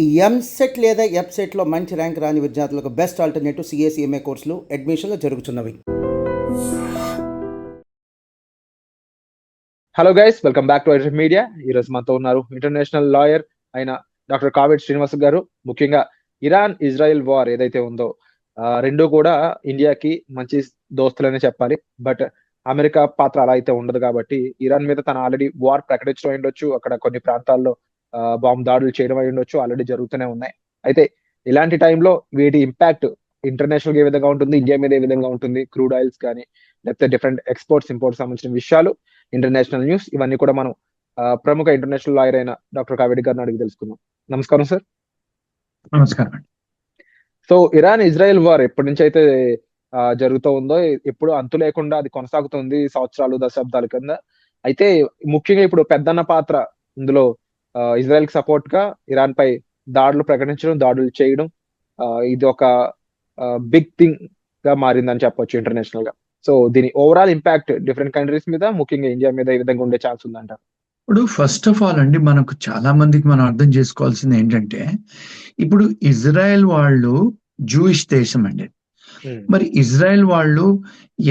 ఈ ఎంసెట్ లేదా ఎఫ్సెట్లో మంచి ర్యాంక్ రాని విద్యార్థులకు బెస్ట్ ఆల్టర్నేటివ్ సిఎస్ఈఎంఏ కోర్సులు అడ్మిషన్లు జరుగుతున్నవి. Hello guys, welcome back to iDream media. ఈ రోజు మనతో ఉన్నారు ఇంటర్నేషనల్ లాయర్ అయిన డాక్టర్ కావేటి శ్రీనివాస్ గారు. ముఖ్యంగా ఇరాన్ ఇజ్రాయెల్ వార్ ఏదైతే ఉందో రెండు కూడా ఇండియాకి మంచి దోస్తులనే చెప్పాలి. బట్ అమెరికా పాత్ర అలా అయితే ఉండదు కాబట్టి ఇరాన్ మీద తను ఆల్రెడీ వార్ ప్రకటించడం ఉండొచ్చు, అక్కడ కొన్ని ప్రాంతాల్లో బాంబు దాడులు చేయడం అయి ఉండొచ్చు, ఆల్రెడీ జరుగుతూనే ఉన్నాయి. అయితే ఇలాంటి టైంలో వీటి ఇంపాక్ట్ ఇంటర్నేషనల్ గా ఏ విధంగా ఉంటుంది, ఇండియా మీద ఏ విధంగా ఉంటుంది, క్రూడ్ ఆయిల్స్ కానీ లేకపోతే డిఫరెంట్ ఎక్స్పోర్ట్స్ ఇంపోర్ట్స్ సంబంధించిన విషయాలు, ఇంటర్నేషనల్ న్యూస్, ఇవన్నీ కూడా మనం ప్రముఖ ఇంటర్నేషనల్ లాయర్ అయిన డాక్టర్ కావేటి గారిని అడిగి తెలుసుకుందాం. నమస్కారం సార్. నమస్కారం అండి. సో ఇరాన్ ఇజ్రాయెల్ వార్ ఎప్పటి నుంచి అయితే జరుగుతూ ఉందో, ఎప్పుడు అంతు లేకుండా అది కొనసాగుతుంది సంవత్సరాలు దశాబ్దాల కింద. అయితే ముఖ్యంగా ఇప్పుడు పెద్దన్న పాత్ర ఇందులో ఇజ్రాయెల్ కి సపోర్ట్ గా ఇరాన్ పై దాడులు ప్రకటించడం, దాడులు చేయడం, ఇది ఒక బిగ్ థింగ్ గా మారిందని చెప్పొచ్చు ఇంటర్నేషనల్ గా. సో దీని ఓవరాల్ ఇంపాక్ట్ డిఫరెంట్ కంట్రీస్ మీద, ముఖ్యంగా ఇండియా మీద ఏ విధంగా ఉండే ఛాన్స్ ఉందంట? ఇప్పుడు ఫస్ట్ ఆఫ్ ఆల్ అండి, మనకు చాలా మందికి మనం అర్థం చేసుకోవాల్సింది ఏంటంటే, ఇప్పుడు ఇజ్రాయెల్ వాళ్ళు జూయిష్ దేశం అండి. మరి ఇజ్రాయెల్ వాళ్ళు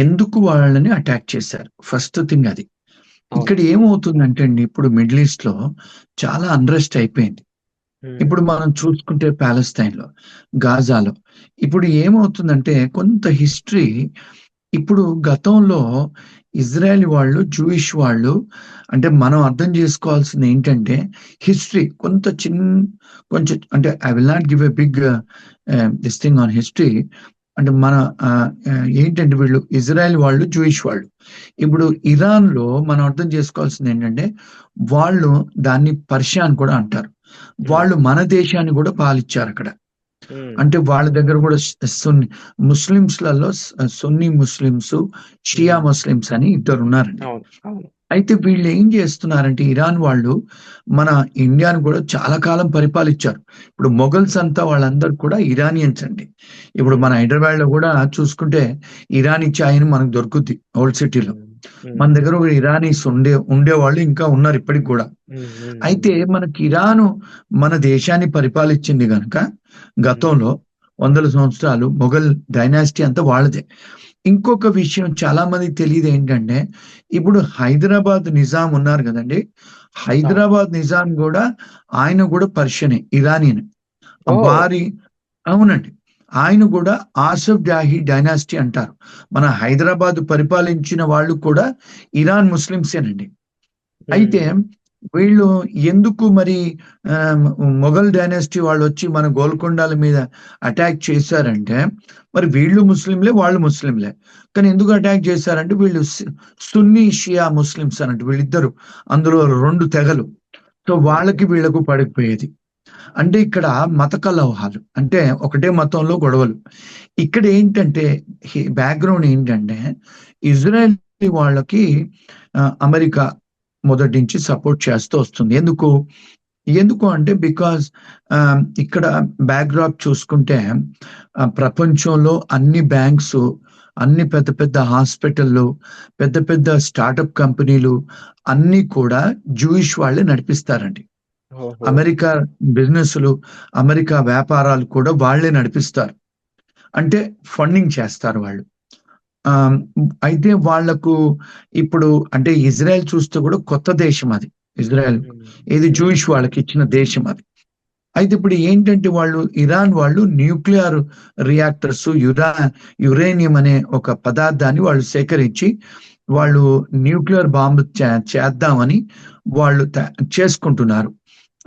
ఎందుకు వాళ్ళని అటాక్ చేశారు? ఫస్ట్ థింగ్ అది. ఇక్కడ ఏమవుతుందంటే అండి, ఇప్పుడు మిడిల్ ఈస్ట్ లో చాలా అన్రెస్ట్ అయిపోయింది. ఇప్పుడు మనం చూసుకుంటే ప్యాలెస్తైన్ లో, గాజాలో ఇప్పుడు ఏమవుతుందంటే కొంత హిస్టరీ, ఇప్పుడు గతంలో ఇజ్రాయెల్ వాళ్ళు జూయిష్ వాళ్ళు, అంటే మనం అర్థం చేసుకోవాల్సింది ఏంటంటే హిస్టరీ కొంచెం అంటే I will not give a big this thing on history. అంటే మన ఏంటంటే వీళ్ళు ఇజ్రాయెల్ వాళ్ళు జూయిష్ వాళ్ళు. ఇప్పుడు ఇరాన్ లో మనం అర్థం చేసుకోవాల్సింది ఏంటంటే, వాళ్ళు దాన్ని పర్షియన్ కూడా అంటారు. వాళ్ళు మన దేశాన్ని కూడా పాలిచ్చారు అక్కడ. అంటే వాళ్ళ దగ్గర కూడా ముస్లింస్లలో సున్నీ ముస్లిమ్స్, షియా ముస్లిమ్స్ అని ఇద్దరు ఉన్నారండి. అయితే వీళ్ళు ఏం చేస్తున్నారంటే, ఇరాన్ వాళ్ళు మన ఇండియాను కూడా చాలా కాలం పరిపాలించారు. ఇప్పుడు మొఘల్స్ అంతా వాళ్ళందరూ కూడా ఇరానియన్స్ అండి. ఇప్పుడు మన హైదరాబాద్ లో కూడా చూసుకుంటే ఇరానీ చాయ్ అని మనకు దొరుకుద్ది ఓల్డ్ సిటీలో. మన దగ్గర ఒక ఇరానీస్ ఉండేవాళ్ళు ఇంకా ఉన్నారు ఇప్పటికి కూడా. అయితే మనకి ఇరాను మన దేశాన్ని పరిపాలించింది కనుక గతంలో 100 సంవత్సరాలు మొఘల్ డైనాసిటీ అంతా వాళ్ళదే. ఇంకొక విషయం చాలా మందికి తెలియదు ఏంటంటే, ఇప్పుడు హైదరాబాద్ నిజాం ఉన్నారు కదండి, హైదరాబాద్ నిజాం కూడా ఆయన కూడా పర్షియనే, ఇరానియన్. వారి అవునండి, ఆయన కూడా ఆసఫ్ జాహీ డైనాసిటీ అంటారు. మన హైదరాబాద్ పరిపాలించిన వాళ్ళు కూడా ఇరాన్ ముస్లిమ్సేనండి. అయితే వీళ్ళు ఎందుకు మరి మొఘల్ డైనాసిటీ వాళ్ళు వచ్చి మన గోల్కొండాల మీద అటాక్ చేశారంటే, మరి వీళ్ళు ముస్లింలే, వాళ్ళు ముస్లింలే, కానీ ఎందుకు అటాక్ చేశారంటే వీళ్ళు సున్నీ షియా ముస్లిమ్స్ అన్నట్టు, వీళ్ళిద్దరు అందులో 2 తెగలు. సో వాళ్ళకి వీళ్ళకు పడిపోయేది. అంటే ఇక్కడ మత కలహాలు, అంటే ఒకటే మతంలో గొడవలు. ఇక్కడ ఏంటంటే బ్యాక్గ్రౌండ్ ఏంటంటే, ఇజ్రాయెల్ వాళ్ళకి అమెరికా మొదటి నుంచి సపోర్ట్ చేస్తూ వస్తుంది. ఎందుకు అంటే బికాజ్ ఇక్కడ బ్యాక్డ్రాప్ చూసుకుంటే ప్రపంచంలో అన్ని బ్యాంక్స్, అన్ని పెద్ద పెద్ద హాస్పిటళ్ళు, పెద్ద పెద్ద స్టార్టప్ కంపెనీలు అన్ని కూడా జూయిష్ వాళ్ళే నడిపిస్తారండి. అమెరికా బిజినెస్లు, అమెరికా వ్యాపారాలు కూడా వాళ్లే నడిపిస్తారు, అంటే ఫండింగ్ చేస్తారు వాళ్ళు. అయితే వాళ్లకు ఇప్పుడు అంటే ఇజ్రాయెల్ చూస్తే కూడా కొత్త దేశం అది. ఇజ్రాయెల్ ఇది జూయిష్ వాళ్ళకి ఇచ్చిన దేశం అది. అయితే ఇప్పుడు ఏంటంటే వాళ్ళు ఇరాన్ వాళ్ళు న్యూక్లియర్ రియాక్టర్స్, యురేనియం అనే ఒక పదార్థాన్ని వాళ్ళు సేకరించి వాళ్ళు న్యూక్లియర్ బాంబు చేద్దామని వాళ్ళు చేసుకుంటున్నారు.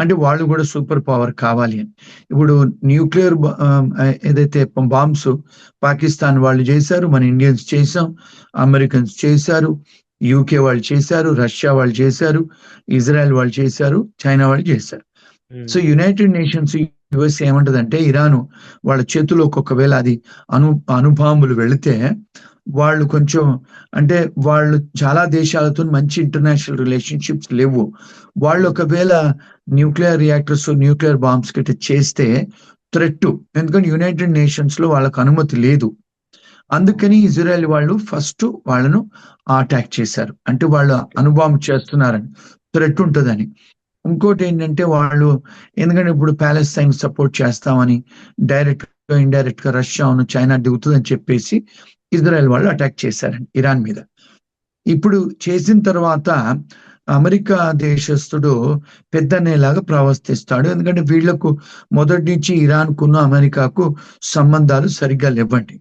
అంటే వాళ్ళు కూడా సూపర్ పవర్ కావాలి అని. ఇప్పుడు న్యూక్లియర్ ఏదైతే బాంబ్స్ పాకిస్తాన్ వాళ్ళు చేశారు, మన ఇండియన్స్ చేసాం, అమెరికన్స్ చేశారు, యూకే వాళ్ళు చేశారు, రష్యా వాళ్ళు చేశారు, ఇజ్రాయెల్ వాళ్ళు చేశారు, చైనా వాళ్ళు చేశారు. సో యునైటెడ్ నేషన్స్, యుఎస్ ఏమంటదంటే, ఇరాను వాళ్ళ చేతిలోకి ఒకవేళ అది అణుబాంబులు వెళితే వాళ్ళు కొంచెం, అంటే వాళ్ళు చాలా దేశాలతో మంచి ఇంటర్నేషనల్ రిలేషన్షిప్స్ లేవు. వాళ్ళు ఒకవేళ న్యూక్లియర్ రియాక్టర్స్, న్యూక్లియర్ బాంబ్స్ గిట్ట చేస్తే థ్రెట్, ఎందుకంటే యునైటెడ్ నేషన్స్ లో వాళ్ళకు అనుమతి లేదు. అందుకని ఇజ్రాయెల్ వాళ్ళు ఫస్ట్ వాళ్ళను అటాక్ చేశారు, అంటే వాళ్ళు అణుబాంబు చేస్తున్నారని, థ్రెట్ ఉంటుందని. ఇంకోటి ఏంటంటే వాళ్ళు, ఎందుకంటే ఇప్పుడు ప్యాలెస్తైన్ సపోర్ట్ చేస్తామని డైరెక్ట్ గా ఇండైరెక్ట్ గా రష్యా చైనా దిగుతుందని చెప్పేసి ఇజ్రాయెల్ వాళ్ళు అటాక్ చేశారండి ఇరాన్ మీద. ఇప్పుడు చేసిన తర్వాత అమెరికా దేశస్థుడు పెద్దనేలాగా ప్రవర్తిస్తాడు, ఎందుకంటే వీళ్లకు మొదటి నుంచి ఇరాన్ కును అమెరికాకు సంబంధాలు సరిగ్గా లేవండి.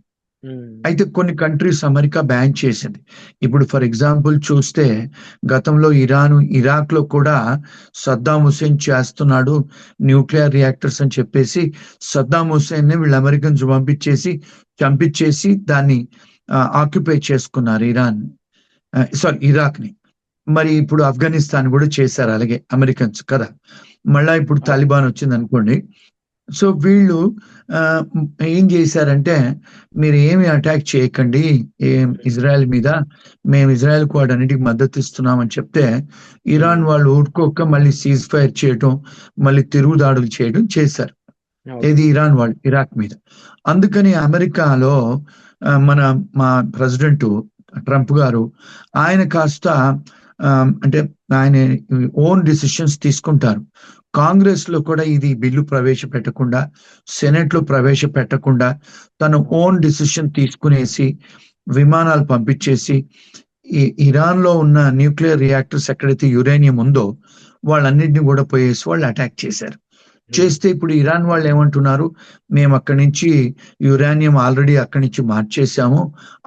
అయితే కొన్ని కంట్రీస్ అమెరికా బ్యాన్ చేసింది. ఇప్పుడు ఫర్ ఎగ్జాంపుల్ చూస్తే గతంలో ఇరాక్ లో కూడా సద్దాం హుసేన్ చేస్తున్నాడు న్యూక్లియర్ రియాక్టర్స్ అని చెప్పేసి సద్దాం హుసేన్ ని వీళ్ళు అమెరికన్స్ చంపించేసి దాన్ని ఆక్యుపై చేసుకున్నారు ఇరాక్ ని. మరి ఇప్పుడు ఆఫ్ఘనిస్తాన్ కూడా చేశారు అలాగే అమెరికన్స్ కదా. మళ్ళా ఇప్పుడు తాలిబాన్ వచ్చింది అనుకోండి. సో వీళ్ళు ఏం చేశారంటే, మీరు ఏమి అటాక్ చేయకండి ఇజ్రాయెల్ మీద, మేము ఇజ్రాయెల్ కు వాటన్నిటికి మద్దతు ఇస్తున్నామని చెప్తే ఇరాన్ వాళ్ళు ఊరుకోక మళ్ళీ సీజ్ ఫైర్ చేయటం, మళ్ళీ తిరుగుదాడులు చేయడం చేశారు. ఇది ఇరాన్ వాళ్ళు ఇరాక్ మీద. అందుకని అమెరికాలో మా ప్రెసిడెంట్ ట్రంప్ గారు ఆయన కాస్త అంటే ఆయన ఓన్ డిసిషన్స్ తీసుకుంటారు. కాంగ్రెస్ లో కూడా ఇది బిల్లు ప్రవేశపెట్టకుండా, సెనెట్ లో ప్రవేశపెట్టకుండా తను ఓన్ డిసిషన్ తీసుకునేసి విమానాలు పంపించేసి ఇరాన్ లో ఉన్న న్యూక్లియర్ రియాక్టర్స్ ఎక్కడైతే యురేనియం ఉందో వాళ్ళన్నింటినీ కూడా పోయేసి వాళ్ళు అటాక్ చేశారు. చేస్తే ఇప్పుడు ఇరాన్ వాళ్ళు ఏమంటున్నారు, మేము అక్కడి నుంచి యురేనియం ఆల్రెడీ అక్కడి నుంచి మార్చేసాము,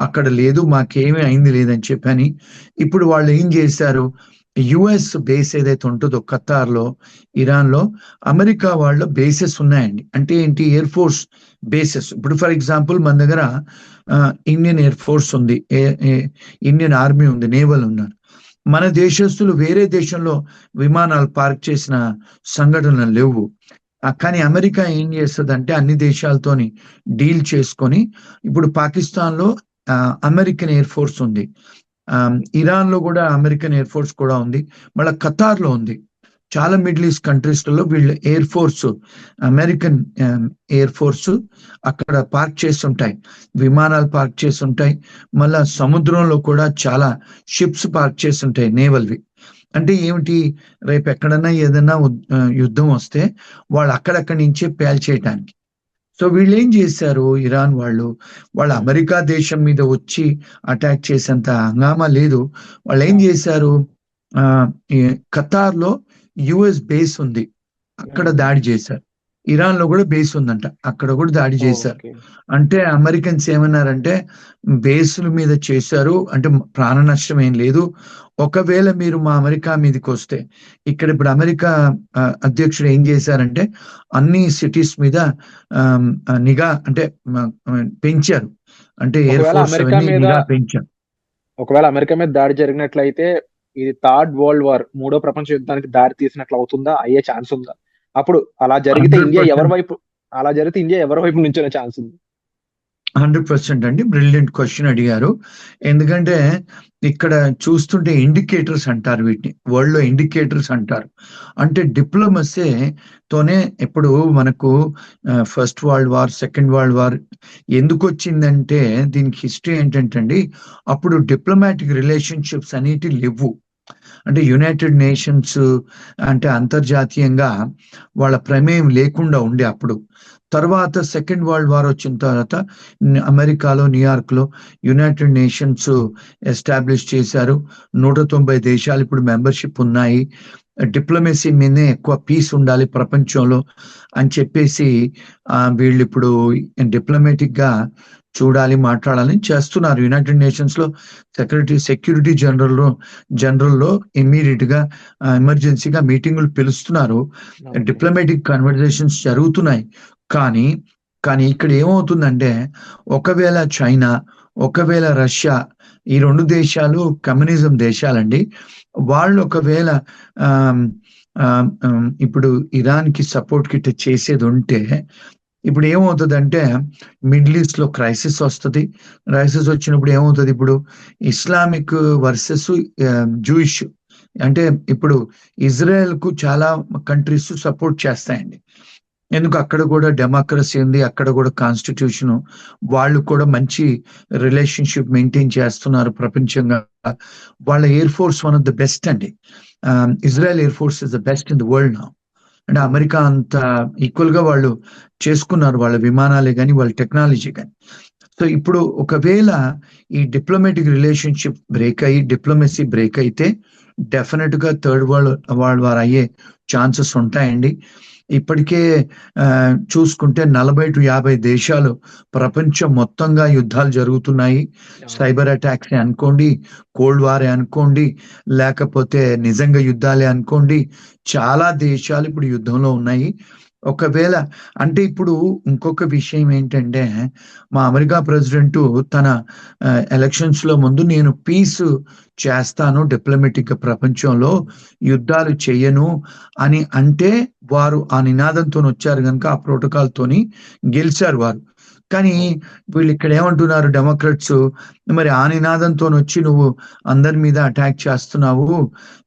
అక్కడ లేదు, మాకేమీ అయింది లేదని చెప్పని. ఇప్పుడు వాళ్ళు ఏం చేశారు, యుఎస్ బేస్ ఏదైతే ఉంటుందో ఖతార్లో, ఇరాన్లో అమెరికా వాళ్ళ బేసెస్ ఉన్నాయండి. అంటే ఏంటి, ఎయిర్ ఫోర్స్ బేసెస్. ఇప్పుడు ఫర్ ఎగ్జాంపుల్ మన దగ్గర ఇండియన్ ఎయిర్ ఫోర్స్ ఉంది, ఇండియన్ ఆర్మీ ఉంది, నేవల్ ఉన్నారు. మన దేశస్తులు వేరే దేశంలో విమానాలు పార్క్ చేసిన సంఘటనలు లేవు. కానీ అమెరికా ఏం చేస్తుందంటే అన్ని దేశాలతోని డీల్ చేసుకొని, ఇప్పుడు పాకిస్తాన్ లో అమెరికన్ ఎయిర్ ఫోర్స్ ఉంది, ఇరాన్ లో కూడా అమెరికన్ ఎయిర్ ఫోర్స్ కూడా ఉంది, మళ్ళీ ఖతార్ లో ఉంది. చాలా మిడిల్ ఈస్ట్ కంట్రీస్ లలో వీళ్ళ air force, American air force అక్కడ పార్క్ చేస్తుంటాయి, విమానాలు పార్క్ చేస్తుంటాయి. మళ్ళా సముద్రంలో కూడా చాలా షిప్స్ పార్క్ చేస్తుంటాయి నేవల్వి. అంటే ఏమిటి, రేపు ఎక్కడన్నా ఏదైనా యుద్ధం వస్తే వాళ్ళు అక్కడక్కడి నుంచే పేల్చేయటానికి. సో వీళ్ళు ఏం చేశారు, ఇరాన్ వాళ్ళు అమెరికా దేశం మీద వచ్చి అటాక్ చేసేంత హంగామా లేదు. వాళ్ళు ఏం చేశారు, ఖతార్ లో యుఎస్ బేస్ ఉంది, అక్కడ దాడి చేశారు. ఇరాన్ లో కూడా బేస్ ఉందంట, అక్కడ కూడా దాడి చేశారు. అంటే అమెరికన్స్ ఏమన్నారంటే, బేసుల మీద చేశారు అంటే ప్రాణ నష్టం ఏం లేదు, ఒకవేళ మీరు మా అమెరికా మీదకి వస్తే, ఇక్కడ ఇప్పుడు అమెరికా అధ్యక్షుడు ఏం చేశారంటే అన్ని సిటీస్ మీద నిఘా అంటే పెంచారు, అంటే ఎయిర్ ఫోర్స్ నిఘా పెంచారు. ఒకవేళ అమెరికా మీద దాడి జరిగినట్లయితే ఇది థర్డ్ వరల్డ్ వార్, మూడో ప్రపంచ యుద్ధానికి దారి తీసినట్లు అవుతుందా, అయ్యే ఛాన్స్ ఉందా? అప్పుడు అలా జరిగితే ఇండియా ఎవరి వైపు నుంచే ఛాన్స్ ఉంది? 100% అండి, బ్రిలియంట్ క్వశ్చన్ అడిగారు. ఎందుకంటే ఇక్కడ చూస్తుంటే ఇండికేటర్స్ అంటారు వీటిని, వరల్డ్ లో ఇండికేటర్స్ అంటారు. అంటే డిప్లొమసీతోనే ఇప్పుడు మనకు first world war, second world war ఎందుకు వచ్చిందంటే దీనికి హిస్టరీ ఏంటంటే అండి, అప్పుడు డిప్లొమాటిక్ రిలేషన్షిప్స్ అనేటి లేవు. అంటే యునైటెడ్ నేషన్స్ అంటే అంతర్జాతీయంగా వాళ్ళ ప్రమేయం లేకుండా ఉండే అప్పుడు. తర్వాత సెకండ్ వరల్డ్ వార్ వచ్చిన తర్వాత అమెరికాలో న్యూయార్క్ లో యునైటెడ్ నేషన్స్ ఎస్టాబ్లిష్ చేశారు. 190 దేశాలు ఇప్పుడు మెంబర్షిప్ ఉన్నాయి. డిప్లొమసీ మీదే ఎక్కువ పీస్ ఉండాలి ప్రపంచంలో అని చెప్పేసి వీళ్ళు ఇప్పుడు డిప్లొమాటిక్ గా చూడాలి, మాట్లాడాలని చేస్తున్నారు. యునైటెడ్ నేషన్స్ లో సెక్యూరిటీ జనరల్లో ఇమ్మీడియట్ గా ఎమర్జెన్సీగా మీటింగులు పిలుస్తున్నారు, డిప్లొమాటిక్ కన్వర్జేషన్స్ జరుగుతున్నాయి. కానీ ఇక్కడ ఏమవుతుందంటే, ఒకవేళ చైనా, ఒకవేళ రష్యా, ఈ 2 దేశాలు కమ్యూనిజం దేశాలండి, వాళ్ళు ఒకవేళ ఇప్పుడు ఇరాన్ కి సపోర్ట్ కిట్ చేసేది ఉంటే ఇప్పుడు ఏమవుతుందంటే మిడిల్ ఈస్ట్ లో క్రైసిస్ వస్తుంది. క్రైసిస్ వచ్చినప్పుడు ఏమవుతుంది, ఇప్పుడు ఇస్లామిక్ వర్సెస్ జూయిష్, అంటే ఇప్పుడు ఇజ్రాయెల్ కు చాలా కంట్రీస్ సపోర్ట్ చేస్తాయండి. ఎందుకు అక్కడ కూడా డెమోక్రసీ ఉంది, అక్కడ కూడా కాన్స్టిట్యూషన్, వాళ్ళు కూడా మంచి రిలేషన్షిప్ మెయింటైన్ చేస్తున్నారు ప్రపంచంగా. వాళ్ళ air force one of the best అండి. Israel air force is the best in the world now. అంటే అమెరికా అంత ఈక్వల్ గా వాళ్ళు చేసుకున్నారు వాళ్ళ విమానాలే కానీ వాళ్ళ టెక్నాలజీ కానీ. సో ఇప్పుడు ఒకవేళ ఈ డిప్లొమాటిక్ రిలేషన్షిప్ బ్రేక్ అయ్యి డిప్లొమసీ బ్రేక్ అయితే డెఫినెట్ గా థర్డ్ వరల్డ్ వార్ అయ్యే ఛాన్సెస్ ఉంటాయండి. ఇప్పటికే చూసుకుంటే 40-50 దేశాలు ప్రపంచం మొత్తంగా యుద్ధాలు జరుగుతున్నాయి. సైబర్ అటాక్స్ అనుకోండి, కోల్డ్ వారే అనుకోండి, లేకపోతే నిజంగా యుద్ధాలే అనుకోండి, చాలా దేశాలు ఇప్పుడు యుద్ధంలో ఉన్నాయి. ఒకవేళ అంటే ఇప్పుడు ఇంకొక విషయం ఏంటంటే, మా అమెరికా ప్రెసిడెంట్ తన ఎలక్షన్స్ లో ముందు నేను పీస్ చేస్తాను డిప్లొమాటిక్ గా, ప్రపంచంలో యుద్ధాలు చెయ్యను అని అంటే వారు ఆ నినాదంతో వచ్చారు కనుక ఆ ప్రోటోకాల్ తోని గెలిచారు వారు. కానీ వీళ్ళు ఇక్కడ ఏమంటున్నారు డెమోక్రట్స్, మరి ఆ నినాదంతో వచ్చి నువ్వు అందరి మీద అటాక్ చేస్తున్నావు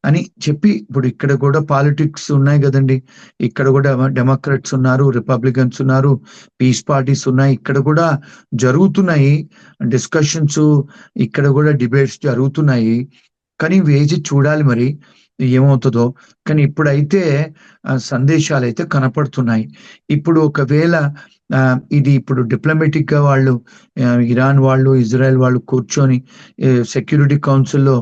అని చెప్పి, ఇప్పుడు ఇక్కడ కూడా పాలిటిక్స్ ఉన్నాయి కదండి, ఇక్కడ కూడా డెమోక్రట్స్ ఉన్నారు, రిపబ్లికన్స్ ఉన్నారు, పీస్ పార్టీస్ ఉన్నాయి, ఇక్కడ కూడా జరుగుతున్నాయి డిస్కషన్స్, ఇక్కడ కూడా డిబేట్స్ జరుగుతున్నాయి. కానీ వేచి చూడాలి మరి ఏమవుతుందో. కానీ ఇప్పుడైతే సందేశాలు అయితే కనపడుతున్నాయి. ఇప్పుడు ఒకవేళ ఇది ఇప్పుడు డిప్లొమాటిక్ గా వాళ్ళు ఇరాన్ వాళ్ళు, ఇజ్రాయెల్ వాళ్ళు కూర్చొని సెక్యూరిటీ కౌన్సిల్లో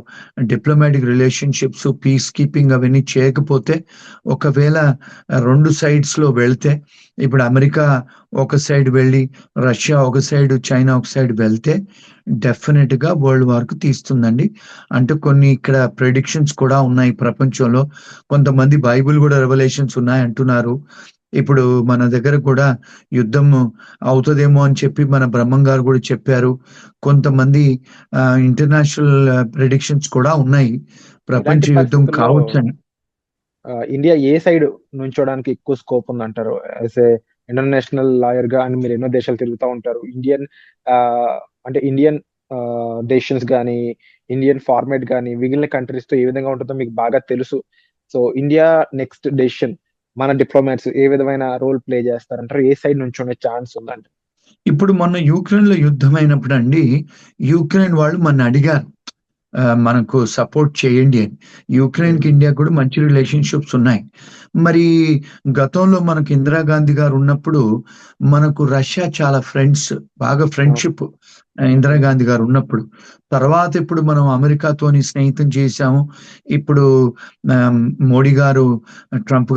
డిప్లొమాటిక్ రిలేషన్షిప్స్, పీస్ కీపింగ్ అవన్నీ చేయకపోతే, ఒకవేళ రెండు సైడ్స్ లో వెళ్తే, ఇప్పుడు అమెరికా ఒక సైడ్ వెళ్ళి రష్యా ఒక సైడ్, చైనా ఒక సైడ్ వెళ్తే డెఫినెట్ గా వరల్డ్ వార్ కు తీస్తుందండి. అంటే కొన్ని ఇక్కడ ప్రెడిక్షన్స్ కూడా ఉన్నాయి ప్రపంచంలో. కొంతమంది బైబిల్ కూడా రెవల్యూషన్స్ ఉన్నాయి అంటున్నారు. ఇప్పుడు మన దగ్గర కూడా యుద్ధం అవుతుందేమో అని చెప్పి మన బ్రహ్మం గారు కూడా చెప్పారు. కొంతమంది ఇంటర్నేషనల్ ప్రెడిక్షన్స్ కూడా ఉన్నాయి ప్రపంచ యుద్ధం కావచ్చు అని. ఇండియా ఏ సైడ్ నుంచోడానికి ఎక్కువ స్కోప్ ఉంది అంటారు? యాజ్ ఏ ఇంటర్నేషనల్ లాయర్ గా, అని మీరు ఎన్నో దేశాలు తిరుగుతూ ఉంటారు, ఇండియన్ డెసిషన్స్ కానీ, ఇండియన్ ఫార్మేట్ కానీ మిగిలిన కంట్రీస్ తో ఏ విధంగా ఉంటుందో మీకు బాగా తెలుసు. సో ఇండియా నెక్స్ట్ డెసిషన్, మన డిప్లొమాట్స్ ఏ విధమైన రోల్ ప్లే చేస్తారంటారు? ఏ సైడ్ నుంచి ఉండే ఛాన్స్ ఉందంటే, ఇప్పుడు మొన్న యూక్రెయిన్ లో యుద్ధం అయినప్పుడు అండి, యూక్రెయిన్ వాళ్ళు మన అడిగారు మనకు సపోర్ట్ చేయండి అని. యూక్రెయిన్ కి ఇండియా కూడా మంచి రిలేషన్షిప్స్ ఉన్నాయి. మరి గతంలో మనకు ఇందిరాగాంధీ గారు ఉన్నప్పుడు మనకు రష్యా చాలా ఫ్రెండ్స్, బాగా ఫ్రెండ్షిప్ ఇందిరాగాంధీ గారు ఉన్నప్పుడు. తర్వాత ఇప్పుడు మనం అమెరికాతోని స్నేహితం చేశాము. ఇప్పుడు మోడీ గారు ట్రంప్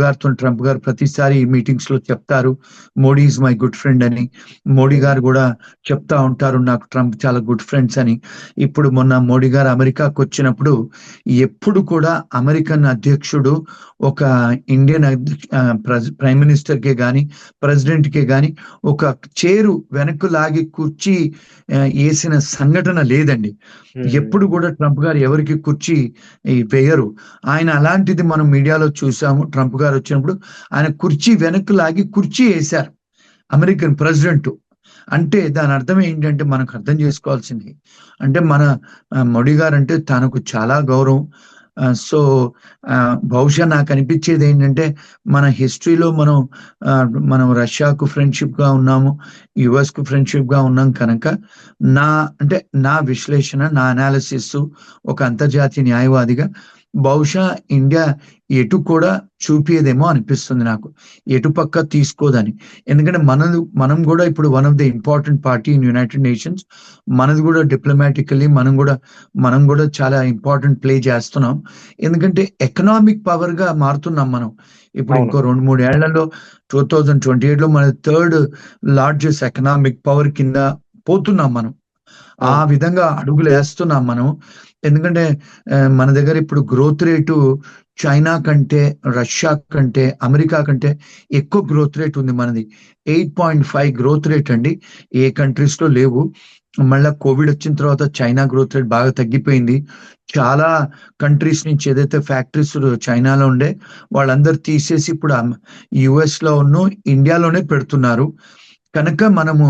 గారు ప్రతిసారి మీటింగ్స్ లో చెప్తారు Modi is my good friend అని. మోడీ గారు కూడా చెప్తా ఉంటారు నాకు ట్రంప్ చాలా గుడ్ ఫ్రెండ్స్ అని. ఇప్పుడు మొన్న మోడీ గారు అమెరికాకు వచ్చినప్పుడు ఎప్పుడు కూడా అమెరికన్ అధ్యక్షుడు ఒక ఇండియన్ ప్రైమ్ మినిస్టర్ కే గాని, ప్రెసిడెంట్ కే గాని ఒక చేరు వెనక్కు లాగి కుర్చీ వేసిన సంఘటన లేదండి. ఎప్పుడు కూడా ట్రంప్ గారు ఎవరికి కుర్చీ వేయరు. ఆయన అలాంటిది మనం మీడియాలో చూసాము. ట్రంప్ గారు వచ్చినప్పుడు ఆయన కుర్చీ వెనక్కు లాగి కుర్చీ వేశారు అమెరికన్ ప్రెసిడెంట్. అంటే దాని అర్థం ఏంటంటే మనకు అర్థం చేసుకోవాల్సింది అంటే మన మోడీ గారు అంటే తనకు చాలా గౌరవం. సో బహుశా నాకు అనిపించేది ఏంటంటే మన హిస్టరీలో మనం రష్యాకు ఫ్రెండ్షిప్ గా ఉన్నాము, యుఎస్ కు ఫ్రెండ్షిప్ గా ఉన్నాం కనుక నా విశ్లేషణ, నా అనాలిసిస్ ఒక అంతర్జాతీయ న్యాయవాదిగా బహుశా ఇండియా ఎటు కూడా చూపియేదేమో అనిపిస్తుంది నాకు, ఎటు పక్క తీసుకోదని. ఎందుకంటే మనం కూడా ఇప్పుడు one of the important party in United nations. మనది కూడా డిప్లొమాటికల్లీ మనం కూడా చాలా ఇంపార్టెంట్ ప్లే చేస్తున్నాం. ఎందుకంటే ఎకనామిక్ పవర్ గా మారుతున్నాం మనం. ఇప్పుడు ఇంకో 2-3 ఏళ్లలో 2028 లో మన థర్డ్ లార్జెస్ట్ ఎకనామిక్ పవర్ కింద పోతున్నాం మనం. ఆ విధంగా అడుగులు వేస్తున్నాం మనం. ఎందుకంటే మన దగ్గర ఇప్పుడు గ్రోత్ రేటు చైనా కంటే, రష్యా కంటే, అమెరికా కంటే ఎక్కువ గ్రోత్ రేట్ ఉంది మనది. 8.5 గ్రోత్ రేట్ అండి. ఏ కంట్రీస్ లో లేవు. మళ్ళా కోవిడ్ వచ్చిన తర్వాత చైనా గ్రోత్ రేట్ బాగా తగ్గిపోయింది. చాలా కంట్రీస్ నుంచి ఏదైతే ఫ్యాక్టరీస్ చైనాలో ఉండే వాళ్ళందరూ తీసేసి ఇప్పుడు యుఎస్ లో ఉన్న ఇండియాలోనే పెడుతున్నారు. కనుక మనము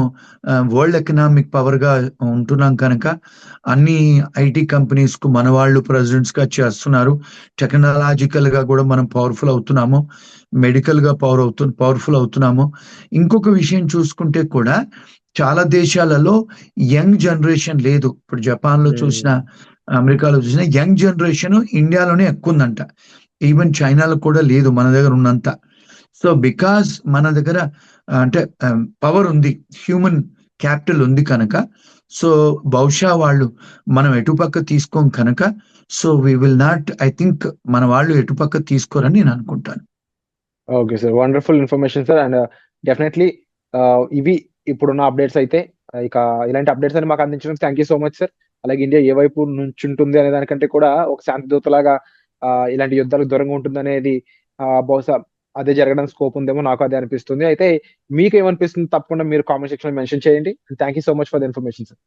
వరల్డ్ ఎకనామిక్ పవర్గా ఉంటున్నాం కనుక అన్ని ఐటీ కంపెనీస్కు మన వాళ్ళు ప్రెసిడెంట్స్గా చేస్తున్నారు. టెక్నాలజికల్గా కూడా మనం పవర్ఫుల్ అవుతున్నాము, మెడికల్గా పవర్ఫుల్ అవుతున్నాము. ఇంకొక విషయం చూసుకుంటే కూడా చాలా దేశాలలో యంగ్ జనరేషన్ లేదు. ఇప్పుడు జపాన్లో చూసిన, అమెరికాలో చూసిన యంగ్ జనరేషన్ ఇండియాలోనే ఎక్కువ ఉందంట. ఈవెన్ చైనాలో కూడా లేదు మన దగ్గర ఉన్నంత. సో బికాజ్ మన దగ్గర అంటే పవర్ ఉంది, హ్యూమన్ క్యాపిటల్ ఉంది కనుక, సో బహుశా వాళ్ళు మనం ఎటుపక్క తీసుకోం కనుక, so we will not, I think మన వాళ్ళు ఎటుపక్క తీసుకోరని నేను అనుకుంటాను. Okay sir, wonderful information sir. And definitely ఇవి ఇప్పుడున్న అప్డేట్స్ అయితే. ఇక ఇలాంటి అప్డేట్స్ అని మాకు అందించడానికి thank you so much sir. అలాగే ఇండియా ఏ వైపు నుంచి ఉంటుంది అనే దానికంటే కూడా ఒక శాంతి దూతలాగా ఇలాంటి యుద్ధాలకు దూరంగా ఉంటుంది అనేది బహుశా అదే జరగడం స్కోప్ ఉందేమో, నాకు అదే అనిపిస్తుంది. అయితే మీకు ఏమనిపిస్తుంది తప్పకుండా మీరు కామెంట్ సెక్షన్ లో మెన్షన్ చేయండి. Thank you so much for the information sir.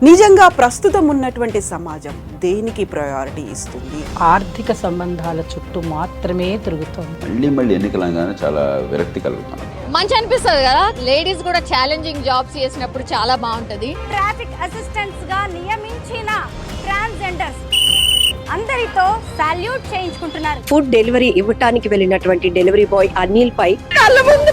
నిజంగా ప్రస్తుతం ఉన్నటువంటి సమాజం దేనికి ప్రయారిటీ ఇస్తుంది? ఆర్థిక సంబంధాల చుట్టూ మాత్రమే తిరుగుతోంది. మళ్ళీ ఎన్నికలంగానే చాలా విరక్తి కలుగుతాం. మంచి అనిపిస్తుంది కదా, లేడీస్ కూడా ఛాలెంజింగ్ జాబ్స్ చేసినప్పుడు చాలా బాగుంటది. ట్రాఫిక్ అసిస్టెంట్స్ గా నియమించిన ట్రాన్స్జెండర్స్ అందరితో సాల్యూట్ చేయించుకుంటున్నారు. ఫుడ్ డెలివరీ ఇవ్వటానికి వెళ్ళినటువంటి డెలివరీ బాయ్ అనిల్ పై కళ్ళ ముందు